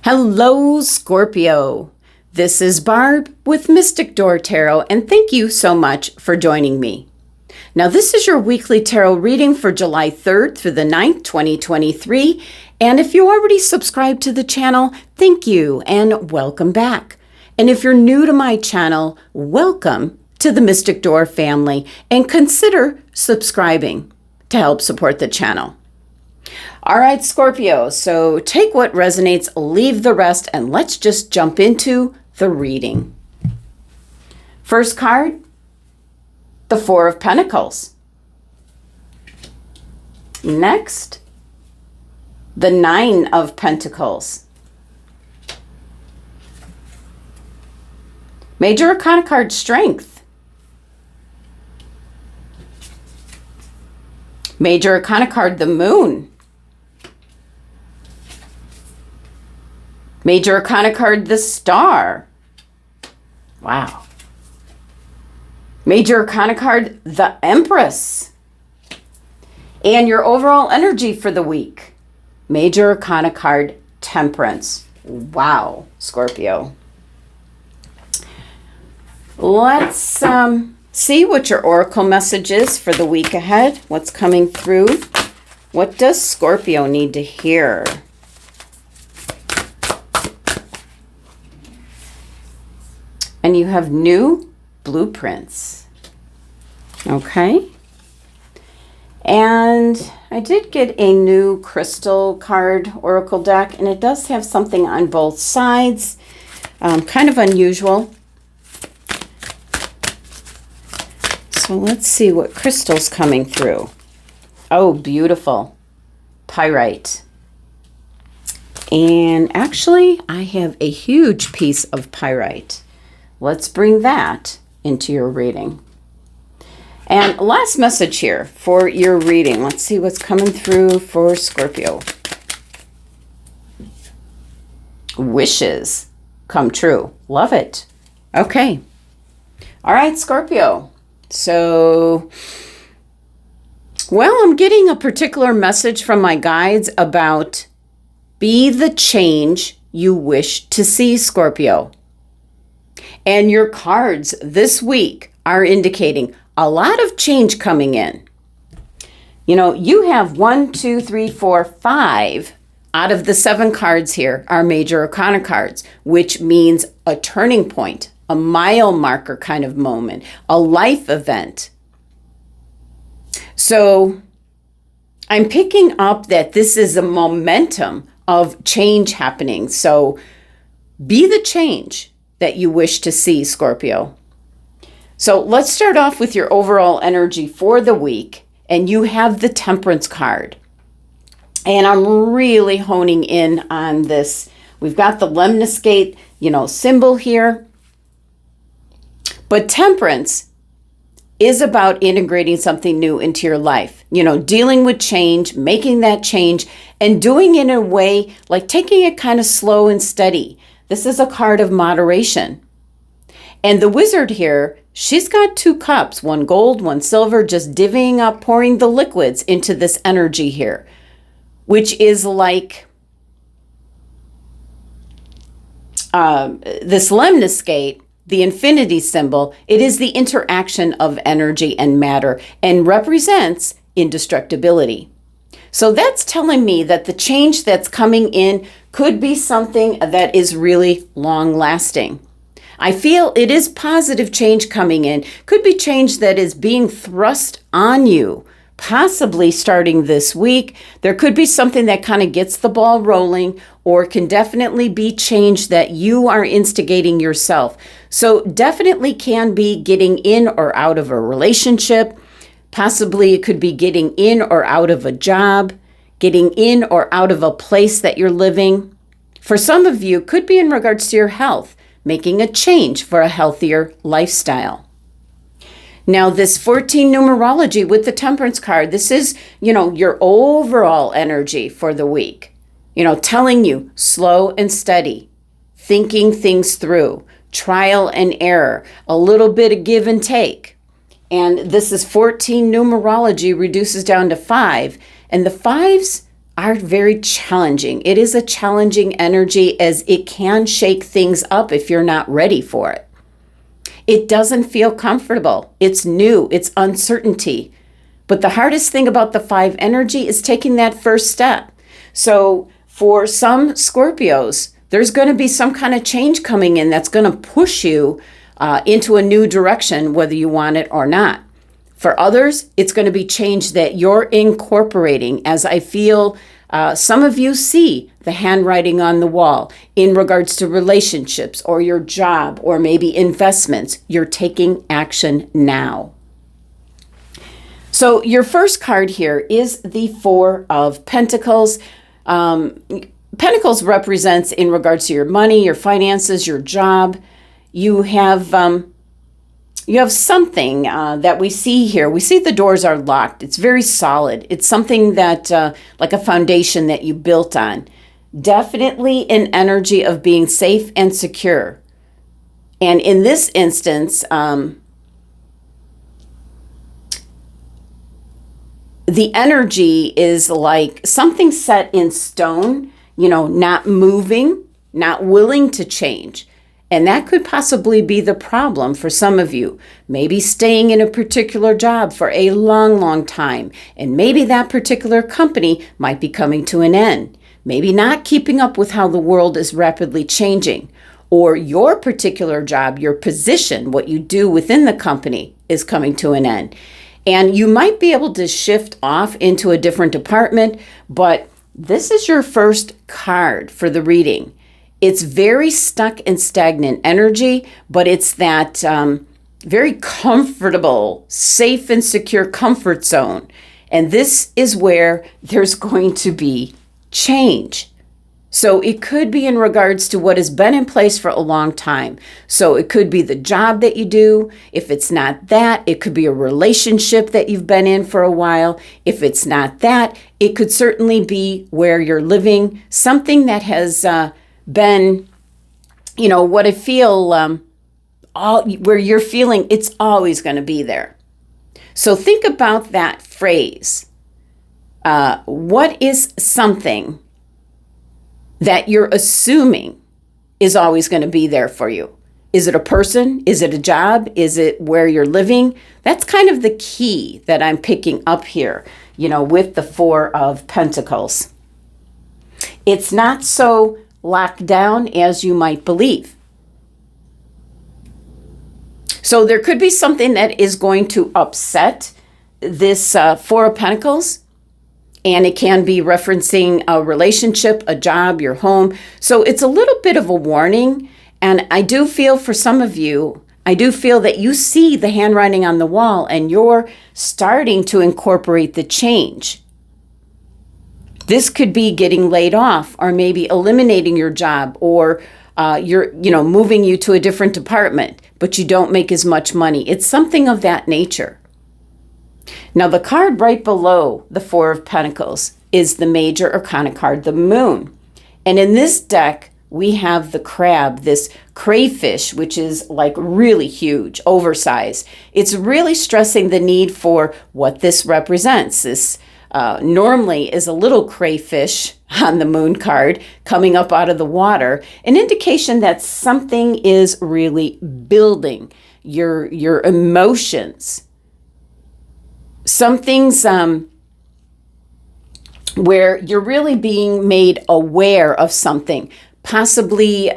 Hello, Scorpio. This is Barb with Mystic Door Tarot, and thank you so much for joining me. Now, this is your weekly tarot reading for July 3rd through the 9th, 2023. And if you already subscribed to the channel, thank you and welcome back. And if you're new to my channel, welcome to the Mystic Door family and consider subscribing to help support the channel. All right, Scorpio, so take what resonates, leave the rest, and let's just jump into the reading. First card, the Four of Pentacles. Next, the Nine of Pentacles. Major Arcana card, Strength. Major Arcana card, the Moon. Major Arcana card, the Star. Wow. Major Arcana card, the Empress. And your overall energy for the week. Major Arcana card, Temperance. Wow, Scorpio. Let's see what your oracle message is for the week ahead. What's coming through? What does Scorpio need to hear? And you have new blueprints. Okay. And I did get a new crystal card oracle deck, and it does have something on both sides. Kind of unusual. So let's see what crystal's coming through. Oh, beautiful. Pyrite. And actually, I have a huge piece of pyrite. Let's bring that into your reading. And last message here for your reading. Let's see what's coming through for Scorpio. Wishes come true. Love it. Okay. All right, Scorpio. So, well, I'm getting a particular message from my guides about be the change you wish to see, Scorpio. And your cards this week are indicating a lot of change coming in. You know, you have 1, 2, 3, 4, 5 out of the 7 cards here are Major Arcana cards, which means a turning point, a mile marker kind of moment, a life event. So I'm picking up that this is a momentum of change happening. So be the change that you wish to see, Scorpio. So let's start off with your overall energy for the week. And you have the Temperance card. And I'm really honing in on this. We've got the lemniscate, symbol here. But Temperance is about integrating something new into your life. Dealing with change, making that change, and doing it in a way like taking it kind of slow and steady. This is a card of moderation. And the Wizard here, she's got 2 cups, 1 gold, 1 silver, just divvying up, pouring the liquids into this energy here, which is like this lemniscate, the infinity symbol. It is the interaction of energy and matter and represents indestructibility. So that's telling me that the change that's coming in could be something that is really long lasting. I feel it is positive change coming in. Could be change that is being thrust on you, possibly starting this week. There could be something that kind of gets the ball rolling, or can definitely be change that you are instigating yourself. So definitely can be getting in or out of a relationship. Possibly it could be getting in or out of a job, getting in or out of a place that you're living. For some of you, could be in regards to your health, making a change for a healthier lifestyle. Now, this 14 numerology with the Temperance card, this is, your overall energy for the week. Telling you slow and steady, thinking things through, trial and error, a little bit of give and take. And this is 14 numerology reduces down to 5. And the 5s are very challenging. It is a challenging energy, as it can shake things up if you're not ready for it. It doesn't feel comfortable. It's new. It's uncertainty. But the hardest thing about the 5 energy is taking that first step. So for some Scorpios, there's going to be some kind of change coming in that's going to push you into a new direction, whether you want it or not. For others, it's going to be change that you're incorporating, as I feel some of you see the handwriting on the wall in regards to relationships or your job or maybe investments. You're taking action now. So your first card here is the 4 of Pentacles. Pentacles represents in regards to your money, your finances, your job. You have something that we see here. We see the doors are locked. It's very solid. It's something that, like a foundation that you built on. Definitely an energy of being safe and secure. And in this instance, the energy is like something set in stone, not moving, not willing to change. And that could possibly be the problem for some of you. Maybe staying in a particular job for a long, long time. And maybe that particular company might be coming to an end. Maybe not keeping up with how the world is rapidly changing. Or your particular job, your position, what you do within the company is coming to an end. And you might be able to shift off into a different department, but this is your first card for the reading. It's very stuck and stagnant energy, but it's that very comfortable, safe and secure comfort zone. And this is where there's going to be change. So it could be in regards to what has been in place for a long time. So it could be the job that you do. If it's not that, it could be a relationship that you've been in for a while. If it's not that, it could certainly be where you're living, something that has been, what I feel, where you're feeling it's always going to be there. So think about that phrase. What is something that you're assuming is always going to be there for you? Is it a person? Is it a job? Is it where you're living? That's kind of the key that I'm picking up here, with the 4 of Pentacles. It's not so locked down as you might believe. So there could be something that is going to upset this 4 of Pentacles. And it can be referencing a relationship, a job, your home. So it's a little bit of a warning. And I do feel for some of you, I do feel that you see the handwriting on the wall and you're starting to incorporate the change. This could be getting laid off, or maybe eliminating your job, or you're moving you to a different department, but you don't make as much money. It's something of that nature. Now, the card right below the 4 of Pentacles is the major arcana card, the Moon. And in this deck, we have the crab, this crayfish, which is like really huge, oversized. It's really stressing the need for what this represents. This normally is a little crayfish on the Moon card coming up out of the water, an indication that something is really building your emotions. Something's where you're really being made aware of something, possibly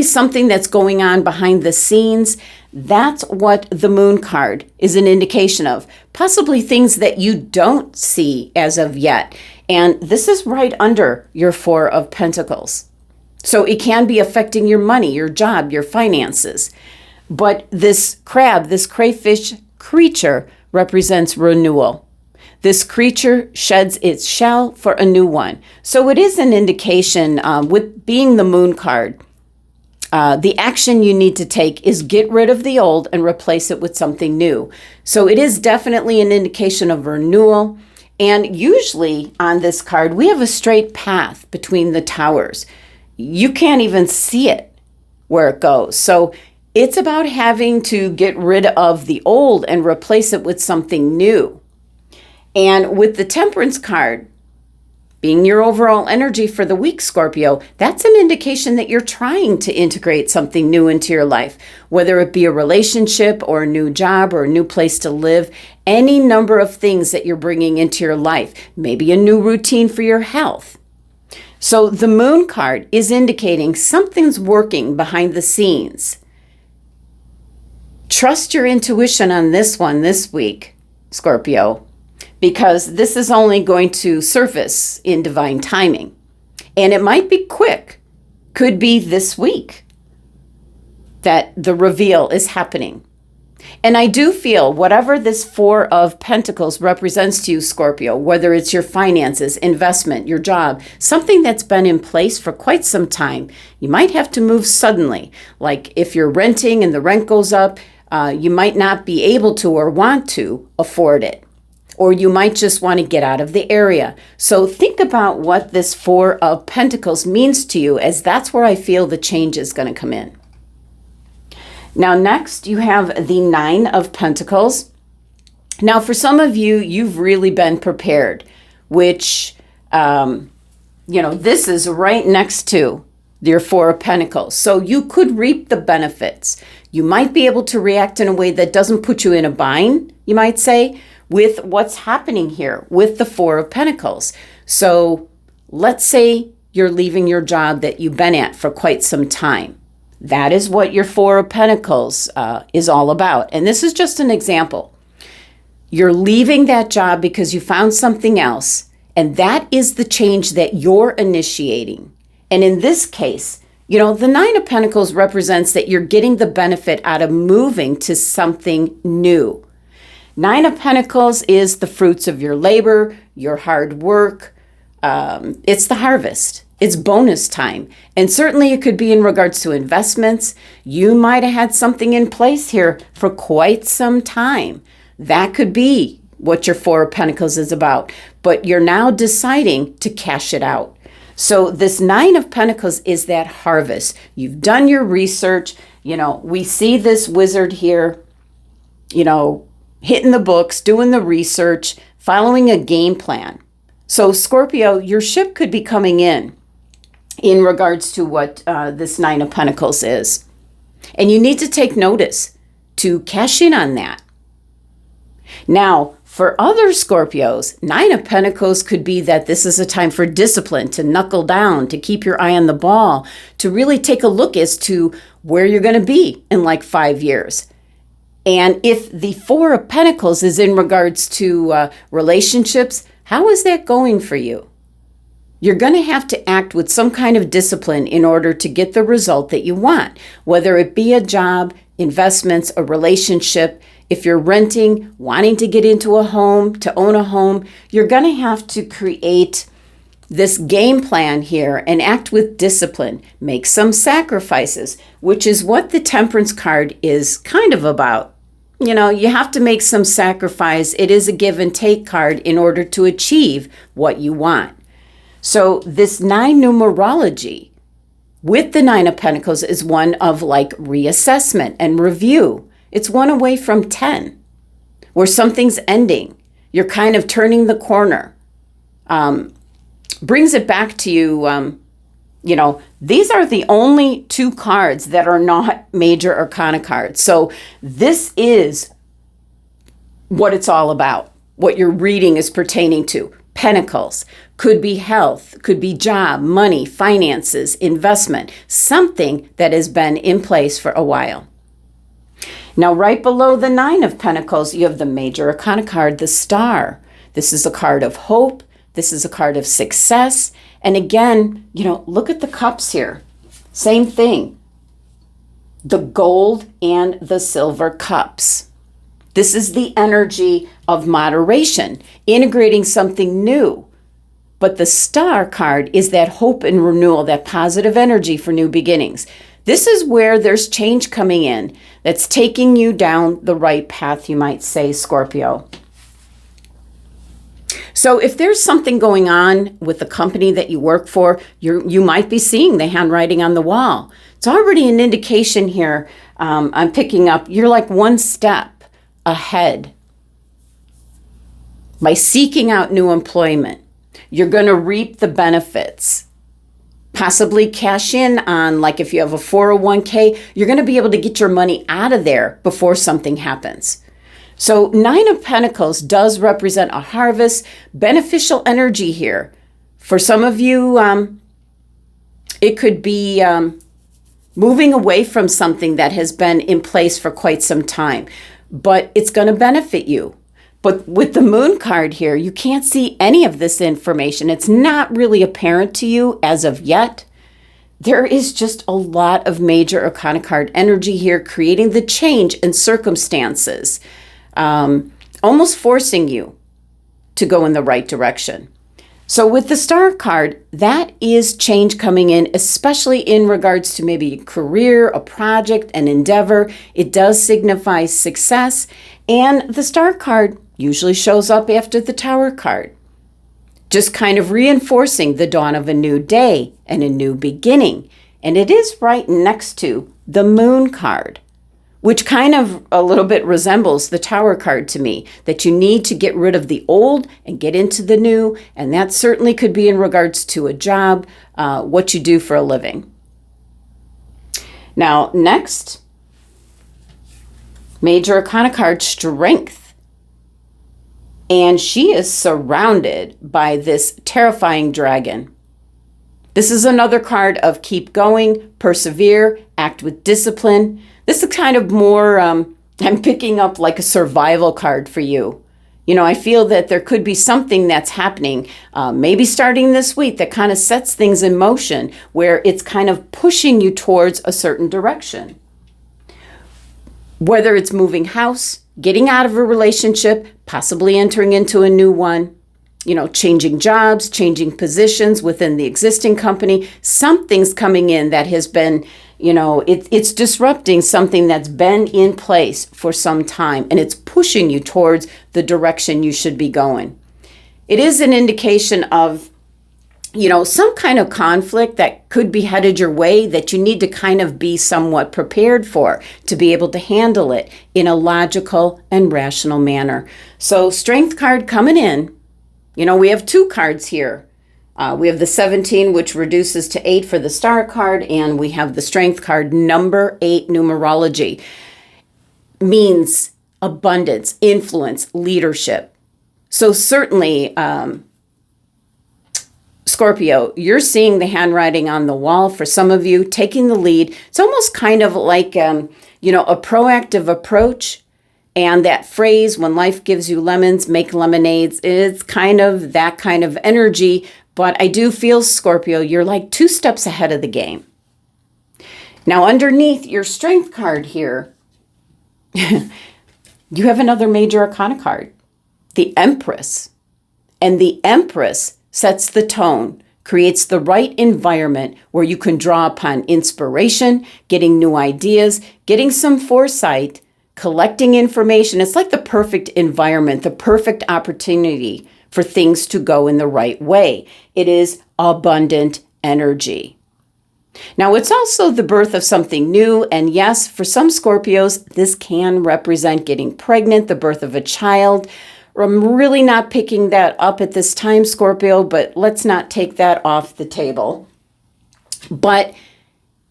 something that's going on behind the scenes. That's what the Moon card is an indication of. Possibly things that you don't see as of yet. And this is right under your 4 of Pentacles. So it can be affecting your money, your job, your finances. But this crab, this crayfish creature, represents renewal. This creature sheds its shell for a new one. So it is an indication, with being the Moon card, the action you need to take is get rid of the old and replace it with something new. So it is definitely an indication of renewal. And usually on this card, we have a straight path between the towers. You can't even see it where it goes. So it's about having to get rid of the old and replace it with something new. And with the Temperance card, being your overall energy for the week, Scorpio, that's an indication that you're trying to integrate something new into your life, whether it be a relationship or a new job or a new place to live, any number of things that you're bringing into your life, maybe a new routine for your health. So the Moon card is indicating something's working behind the scenes. Trust your intuition on this one this week, Scorpio, because this is only going to surface in divine timing. And it might be quick. Could be this week that the reveal is happening. And I do feel whatever this Four of Pentacles represents to you, Scorpio, whether it's your finances, investment, your job, something that's been in place for quite some time, you might have to move suddenly. Like if you're renting and the rent goes up, you might not be able to or want to afford it. Or you might just want to get out of the area. So think about what this Four of Pentacles means to you, as that's where I feel the change is going to come in. Now, next you have the Nine of Pentacles. Now, for some of you, you've really been prepared, which, this is right next to your Four of Pentacles. So you could reap the benefits. You might be able to react in a way that doesn't put you in a bind, you might say, with what's happening here with the Four of Pentacles. So let's say you're leaving your job that you've been at for quite some time. That is what your Four of Pentacles is all about. And this is just an example. You're leaving that job because you found something else, and that is the change that you're initiating. And in this case, the Nine of Pentacles represents that you're getting the benefit out of moving to something new. Nine of Pentacles is the fruits of your labor, your hard work. It's the harvest. It's bonus time. And certainly it could be in regards to investments. You might have had something in place here for quite some time. That could be what your Four of Pentacles is about. But you're now deciding to cash it out. So this Nine of Pentacles is that harvest. You've done your research. We see this wizard here, hitting the books, doing the research, following a game plan. So Scorpio, your ship could be coming in regards to what this Nine of Pentacles is. And you need to take notice to cash in on that. Now, for other Scorpios, Nine of Pentacles could be that this is a time for discipline, to knuckle down, to keep your eye on the ball, to really take a look as to where you're going to be in like 5 years. And if the Four of Pentacles is in regards to relationships, how is that going for you? You're going to have to act with some kind of discipline in order to get the result that you want, whether it be a job, investments, a relationship. If you're renting, wanting to get into a home, to own a home, you're going to have to create this game plan here and act with discipline. Make some sacrifices, which is what the Temperance card is kind of about. You have to make some sacrifice. It is a give and take card in order to achieve what you want. So this 9 numerology with the Nine of Pentacles is one of like reassessment and review. It's one away from 10, where something's ending. You're kind of turning the corner. Brings it back to you, these are the only 2 cards that are not major arcana cards. So this is what it's all about, what your reading is pertaining to. Pentacles could be health, could be job, money, finances, investment, something that has been in place for a while. Now, right below the Nine of Pentacles, you have the major arcana card, the Star. This is a card of hope. This is a card of success. And again, look at the cups here. Same thing. The gold and the silver cups. This is the energy of moderation, integrating something new. But the Star card is that hope and renewal, that positive energy for new beginnings. This is where there's change coming in that's taking you down the right path, you might say, Scorpio. So if there's something going on with the company that you work for, you might be seeing the handwriting on the wall. It's already an indication here. I'm picking up, you're like one step ahead by seeking out new employment. You're going to reap the benefits. Possibly cash in on, like if you have a 401k, you're going to be able to get your money out of there before something happens. So 9 of Pentacles does represent a harvest, beneficial energy here. For some of you, it could be moving away from something that has been in place for quite some time, but it's going to benefit you. But with the Moon card here, you can't see any of this information. It's not really apparent to you as of yet. There is just a lot of major Arcana card energy here, creating the change in circumstances, almost forcing you to go in the right direction. So with the Star card, that is change coming in, especially in regards to maybe a career, a project, an endeavor. It does signify success. And the Star card usually shows up after the Tower card, just kind of reinforcing the dawn of a new day and a new beginning. And it is right next to the Moon card, which kind of a little bit resembles the Tower card to me, that you need to get rid of the old and get into the new. And that certainly could be in regards to a job, what you do for a living. Now, next, Major Arcana card, Strength. And she is surrounded by this terrifying dragon. This is another card of keep going, persevere, act with discipline. This is kind of more, I'm picking up like a survival card for you. You know, I feel that there could be something that's happening, maybe starting this week, that kind of sets things in motion where it's kind of pushing you towards a certain direction. Whether it's moving house, getting out of a relationship, possibly entering into a new one, you know, changing jobs, changing positions within the existing company, something's coming in that has been, you know, it's disrupting something that's been in place for some time, and it's pushing you towards the direction you should be going. It is an indication of, you know, some kind of conflict that could be headed your way that you need to kind of be somewhat prepared for to be able to handle it in a logical and rational manner. So Strength card coming in. You know, we have 2 cards here. We have the 17, which reduces to 8 for the Star card, and we have the Strength card, number 8 numerology. Means abundance, influence, leadership. So certainly, Scorpio, you're seeing the handwriting on the wall. For some of you, taking the lead. It's almost kind of like, you know, a proactive approach. And that phrase, when life gives you lemons, make lemonades, it's kind of that kind of energy. But I do feel, Scorpio, you're like 2 steps ahead of the game. Now, underneath your Strength card here, you have another Major Arcana card, the Empress. And the Empress sets the tone, creates the right environment where you can draw upon inspiration, getting new ideas, getting some foresight, collecting information. It's like the perfect environment, the perfect opportunity for things to go in the right way. It is abundant energy. Now, it's also the birth of something new. And yes, for some Scorpios, this can represent getting pregnant, the birth of a child. I'm really not picking that up at this time, Scorpio, but let's not take that off the table. But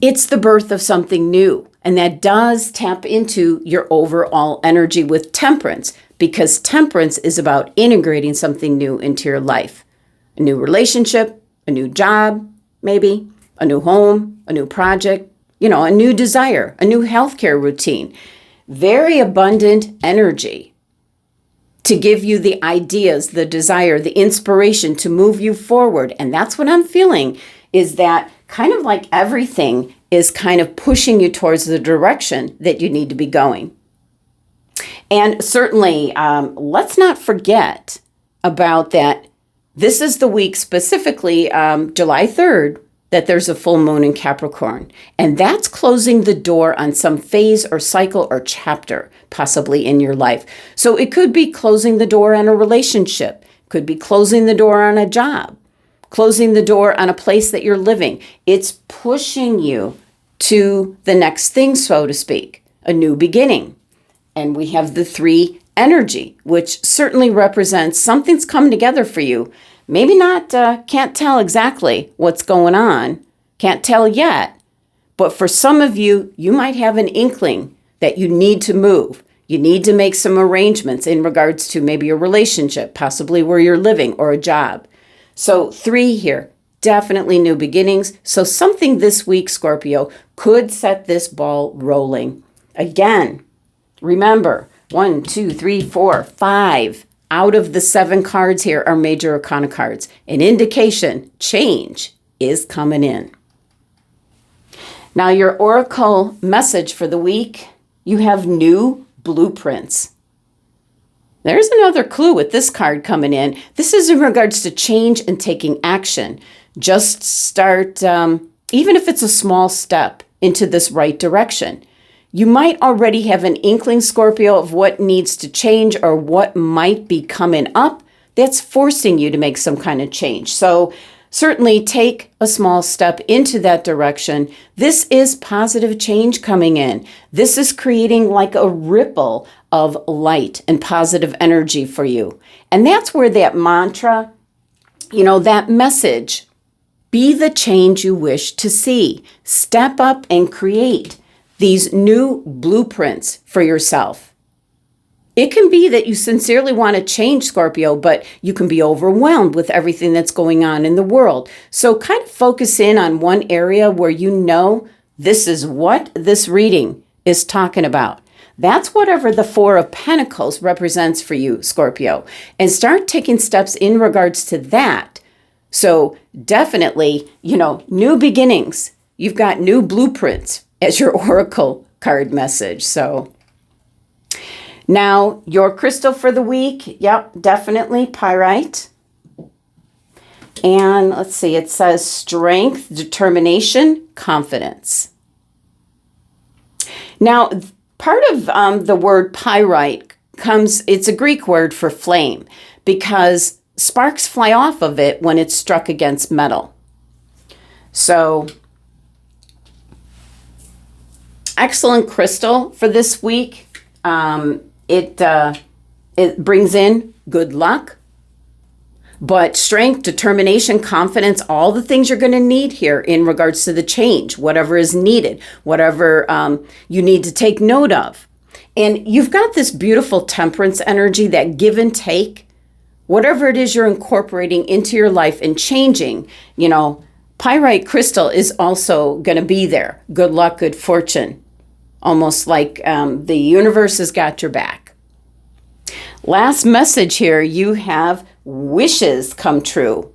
it's the birth of something new. And that does tap into your overall energy with Temperance, because Temperance is about integrating something new into your life. A new relationship, a new job, maybe, a new home, a new project, you know, a new desire, a new healthcare routine. Very abundant energy to give you the ideas, the desire, the inspiration to move you forward. And that's what I'm feeling, is that kind of like everything is kind of pushing you towards the direction that you need to be going. And certainly, let's not forget about that. This is the week, specifically July 3rd, that there's a full moon in Capricorn. And that's closing the door on some phase or cycle or chapter, possibly in your life. So it could be closing the door on a relationship, could be closing the door on a job, closing the door on a place that you're living. It's pushing you to the next thing, so to speak, a new beginning. And we have the 3 energy, which certainly represents something's come together for you. maybe not, can't tell exactly what's going on, can't tell yet. But for some of you, you might have an inkling that you need to move. You need to make some arrangements in regards to maybe a relationship, possibly where you're living, or a job. So 3 here, definitely new beginnings. So something this week, Scorpio, could set this ball rolling. Again, remember, 1, 2, 3, 4, 5 out of the 7 cards here are major arcana cards. An indication change is coming in. Now, your oracle message for the week, you have new blueprints. There's another clue with this card coming in. This is in regards to change and taking action. Just start, even if it's a small step, into this right direction. You might already have an inkling, Scorpio, of what needs to change or what might be coming up that's forcing you to make some kind of change. So certainly take a small step into that direction. This is positive change coming in. This is creating like a ripple of light and positive energy for you. And that's where that mantra, that message, be the change you wish to see. Step up and create these new blueprints for yourself. It can be that you sincerely want to change, Scorpio, but you can be overwhelmed with everything that's going on in the world. So kind of focus in on one area where you know this is what this reading is talking about. That's whatever the 4 of Pentacles represents for you, Scorpio, and start taking steps in regards to that. So definitely, new beginnings. You've got new blueprints as your oracle card message. So now, your crystal for the week, yep, definitely pyrite. And let's see, it says strength, determination, confidence. Now, part of the word pyrite it's a Greek word for flame because sparks fly off of it when it's struck against metal. So, excellent crystal for this week. It brings in good luck, but strength, determination, confidence, all the things you're going to need here in regards to the change, whatever is needed, whatever you need to take note of. And you've got this beautiful temperance energy, that give and take, whatever it is you're incorporating into your life and changing, pyrite crystal is also going to be there. Good luck, good fortune. Almost like the universe has got your back. Last message here, you have wishes come true.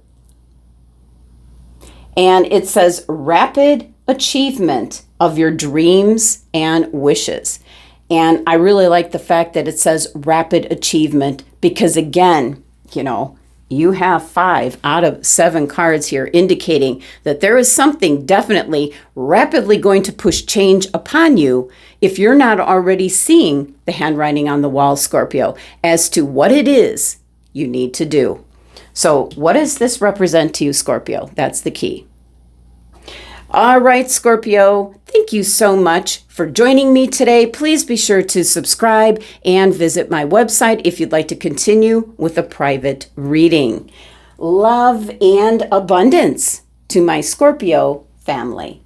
And it says rapid achievement of your dreams and wishes. And I really like the fact that it says rapid achievement because, again, you have 5 out of 7 cards here indicating that there is something definitely rapidly going to push change upon you if you're not already seeing the handwriting on the wall, Scorpio, as to what it is you need to do. So what does this represent to you, Scorpio? That's the key. All right, Scorpio, thank you so much for joining me today. Please be sure to subscribe and visit my website if you'd like to continue with a private reading. Love and abundance to my Scorpio family.